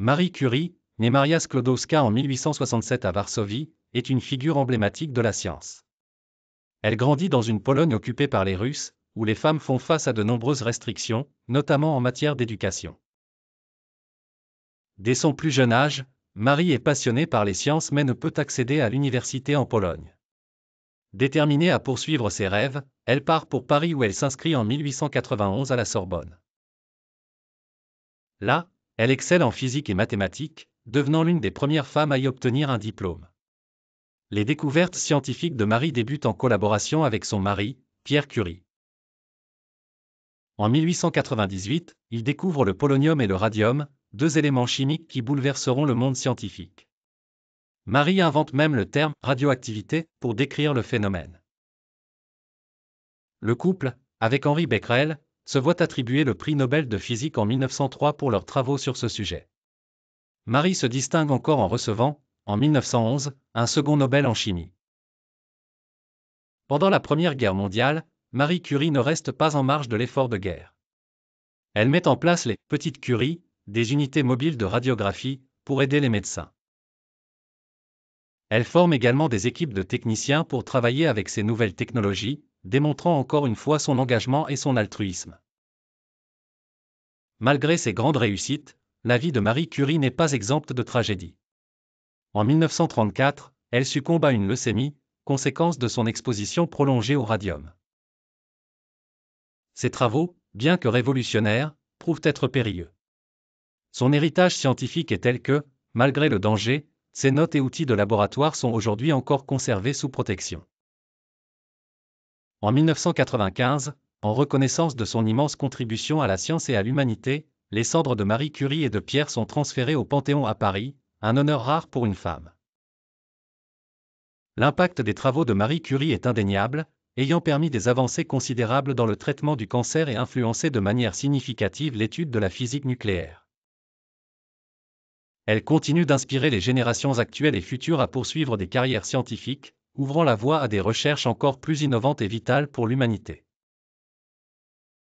Marie Curie, née Maria Sklodowska en 1867 à Varsovie, est une figure emblématique de la science. Elle grandit dans une Pologne occupée par les Russes, où les femmes font face à de nombreuses restrictions, notamment en matière d'éducation. Dès son plus jeune âge, Marie est passionnée par les sciences mais ne peut accéder à l'université en Pologne. Déterminée à poursuivre ses rêves, elle part pour Paris où elle s'inscrit en 1891 à la Sorbonne. Là, elle excelle en physique et mathématiques, devenant l'une des premières femmes à y obtenir un diplôme. Les découvertes scientifiques de Marie débutent en collaboration avec son mari, Pierre Curie. En 1898, il découvre le polonium et le radium, deux éléments chimiques qui bouleverseront le monde scientifique. Marie invente même le terme « radioactivité » pour décrire le phénomène. Le couple, avec Henri Becquerel, se voit attribuer le prix Nobel de physique en 1903 pour leurs travaux sur ce sujet. Marie se distingue encore en recevant, en 1911, un second Nobel en chimie. Pendant la Première Guerre mondiale, Marie Curie ne reste pas en marge de l'effort de guerre. Elle met en place les « petites curies », des unités mobiles de radiographie, pour aider les médecins. Elle forme également des équipes de techniciens pour travailler avec ces nouvelles technologies, démontrant encore une fois son engagement et son altruisme. Malgré ses grandes réussites, la vie de Marie Curie n'est pas exempte de tragédies. En 1934, elle succombe à une leucémie, conséquence de son exposition prolongée au radium. Ses travaux, bien que révolutionnaires, prouvent être périlleux. Son héritage scientifique est tel que, malgré le danger, ses notes et outils de laboratoire sont aujourd'hui encore conservés sous protection. En 1995, en reconnaissance de son immense contribution à la science et à l'humanité, les cendres de Marie Curie et de Pierre sont transférées au Panthéon à Paris, un honneur rare pour une femme. L'impact des travaux de Marie Curie est indéniable, ayant permis des avancées considérables dans le traitement du cancer et influencé de manière significative l'étude de la physique nucléaire. Elle continue d'inspirer les générations actuelles et futures à poursuivre des carrières scientifiques, ouvrant la voie à des recherches encore plus innovantes et vitales pour l'humanité.